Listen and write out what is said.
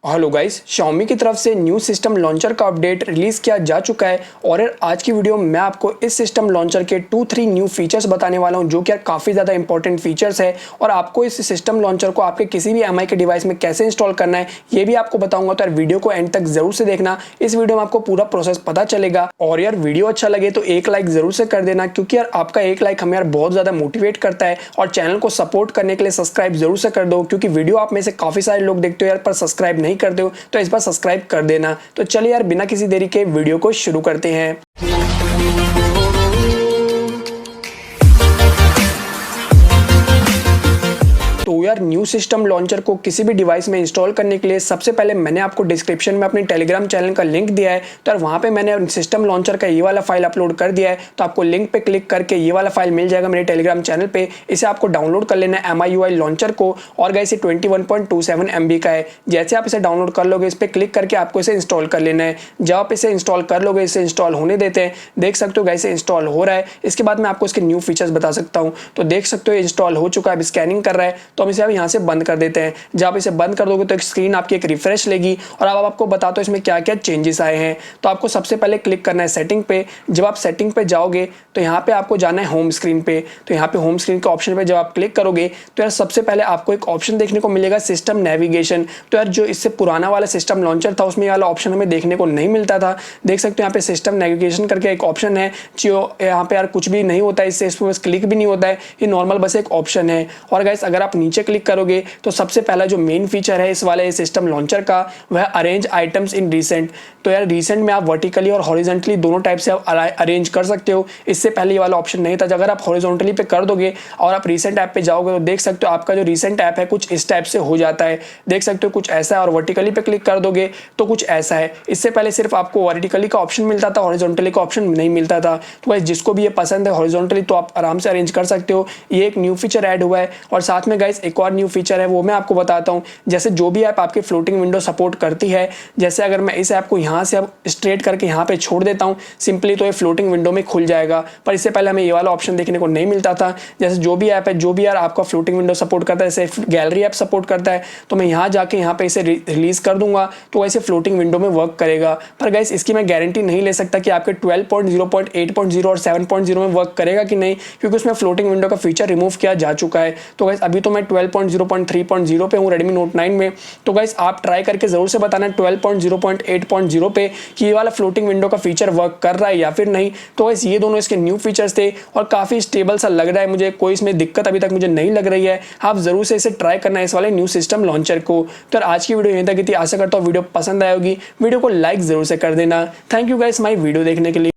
Hello guys, Xiaomi की तरफ से न्यू सिस्टम लॉन्चर का अपडेट रिलीज़ किया जा चुका है और यार आज की वीडियो में मैं आपको इस सिस्टम लॉन्चर के 2-3 न्यू फीचर्स बताने वाला हूं जो कि यार काफ़ी ज़्यादा इंपॉर्टेंट फीचर्स है और आपको इस सिस्टम लॉन्चर को आपके किसी भी एमआई के डिवाइस में कैसे इंस्टॉल करना है ये भी आपको बताऊंगा। तो यार वीडियो को एंड तक जरूर से देखना, इस वीडियो में आपको पूरा प्रोसेस पता चलेगा। और यार वीडियो अच्छा लगे तो एक लाइक जरूर से कर देना, क्योंकि यार आपका एक लाइक हमें यार बहुत ज़्यादा मोटिवेट करता है। और चैनल को सपोर्ट करने के लिए सब्सक्राइब जरूर से कर दो, क्योंकि वीडियो आप में से काफ़ी सारे लोग देखते हो यार पर सब्सक्राइब नहीं करते हो, तो इस बार सब्सक्राइब कर देना। तो चलिए यार बिना किसी देरी के वीडियो को शुरू करते हैं। तो यार न्यू सिस्टम लॉन्चर को किसी भी डिवाइस में इंस्टॉल करने के लिए सबसे पहले मैंने आपको डिस्क्रिप्शन में अपने टेलीग्राम चैनल का लिंक दिया है। तो यार वहाँ पे मैंने सिस्टम लॉन्चर का ये वाला फाइल अपलोड कर दिया है, तो आपको लिंक पे क्लिक करके ये वाला फाइल मिल जाएगा मेरे टेलीग्राम चैनल पे। इसे आपको डाउनलोड कर लेना है MIUI लॉन्चर को, और गाइस ये 21.27 MB का है। जैसे आप इसे डाउनलोड कर लोगे, इस पर क्लिक करके आपको इसे इंस्टॉल कर लेना है। जब आप इसे इंस्टॉल कर लोगे, इसे इंस्टॉल होने देते हैं। देख सकते हो गाइस इंस्टॉल हो रहा है। इसके बाद मैं आपको इसके न्यू फीचर्स बता सकता हूँ। तो देख सकते हो इंस्टॉल हो चुका है, अब स्कैनिंग कर रहा है। तो हम इसे अब यहाँ से बंद कर देते हैं। जब आप इसे बंद कर दोगे तो एक स्क्रीन आपकी एक रिफ्रेश लेगी और अब आपको बताता हूं इसमें क्या क्या चेंजेस आए हैं। तो आपको सबसे पहले क्लिक करना है सेटिंग पे। जब आप सेटिंग पे जाओगे तो यहाँ पे आपको जाना है होम स्क्रीन पे। तो यहाँ पे होम स्क्रीन के ऑप्शन पे जब आप क्लिक करोगे तो यार सबसे पहले आपको एक ऑप्शन देखने को मिलेगा सिस्टम नेविगेशन। तो यार जो इससे पुराना वाला सिस्टम लॉन्चर था उसमें वाला ऑप्शन हमें देखने को नहीं मिलता था। देख सकते हो यहाँ पे सिस्टम नेविगेशन करके एक ऑप्शन है, जो यहाँ पे यार कुछ भी नहीं होता है, इससे इसमें बस क्लिक भी नहीं होता है, ये नॉर्मल बस एक ऑप्शन है। और गाइस अगर आप नीचे क्लिक करोगे तो सबसे पहला जो मेन फीचर है इस वाले सिस्टम लॉन्चर का वह अरेंज आइटम्स इन रीसेंट। तो यार रीसेंट में आप वर्टिकली और हॉरिजॉन्टली दोनों टाइप से आप अरेंज कर सकते हो। इससे पहले ये वाला ऑप्शन नहीं था। अगर आप हॉरिजॉन्टली पे कर दोगे और आप रीसेंट ऐप पे जाओगे तो देख सकते हो आपका जो रीसेंट ऐप है कुछ इस टाइप से हो जाता है। देख सकते हो कुछ ऐसा है, और वर्टिकली पे क्लिक कर दोगे तो कुछ ऐसा है। इससे पहले सिर्फ आपको वर्टिकली का ऑप्शन मिलता था, हॉरिजॉन्टली का ऑप्शन नहीं मिलता था। तो गाइस जिसको भी ये पसंद है हॉरिजॉन्टली, तो आप आराम से अरेंज कर सकते हो। ये एक न्यू फीचर ऐड हुआ है। और साथ में गाइस एक और न्यू फीचर है, वो मैं आपको बताता हूँ। जैसे जो भी ऐप आपकी फ्लोटिंग विंडो सपोर्ट करती है, जैसे अगर मैं इस ऐप को यहाँ से अब स्ट्रेट करके यहाँ पे छोड़ देता हूँ सिंपली, तो ये फ्लोटिंग विंडो में खुल जाएगा। पर इससे पहले हमें ये वाला ऑप्शन देखने को नहीं मिलता था। जैसे जो भी ऐप है, जो भी यार आपका फ्लोटिंग विंडो सपोर्ट करता है, जैसे गैलरी ऐप सपोर्ट करता है, तो मैं यहाँ जाके यहाँ पे इसे रिलीज कर दूंगा तो वैसे फ्लोटिंग विंडो में वर्क करेगा। पर गाइस इसकी मैं गारंटी नहीं ले सकता कि आपके 12.0, 8.0 और 7.0 में वर्क करेगा कि नहीं, क्योंकि उसमें फ्लोटिंग विंडो का फीचर रिमूव किया जा चुका है। तो गाइस अभी तो मैं 12.0.3.0 पे हूँ Redmi Note 9 में। तो गाइस आप ट्राई करके जरूर से बताना 12.0.8.0 पे कि ये वाला फ्लोटिंग विंडो का फीचर वर्क कर रहा है या फिर नहीं। तो गाइस ये दोनों इसके न्यू फीचर्स थे और काफी स्टेबल सा लग रहा है मुझे, कोई इसमें दिक्कत अभी तक मुझे नहीं लग रही है। आप जरूर से इसे ट्राई करना है इस वाले न्यू सिस्टम लॉन्चर को। तो आज की वीडियो यहीं तक थी। आशा करता हूँ वीडियो पसंद आई होगी। वीडियो को लाइक जरूर से कर देना। Thank you guys my video देखने के लिए।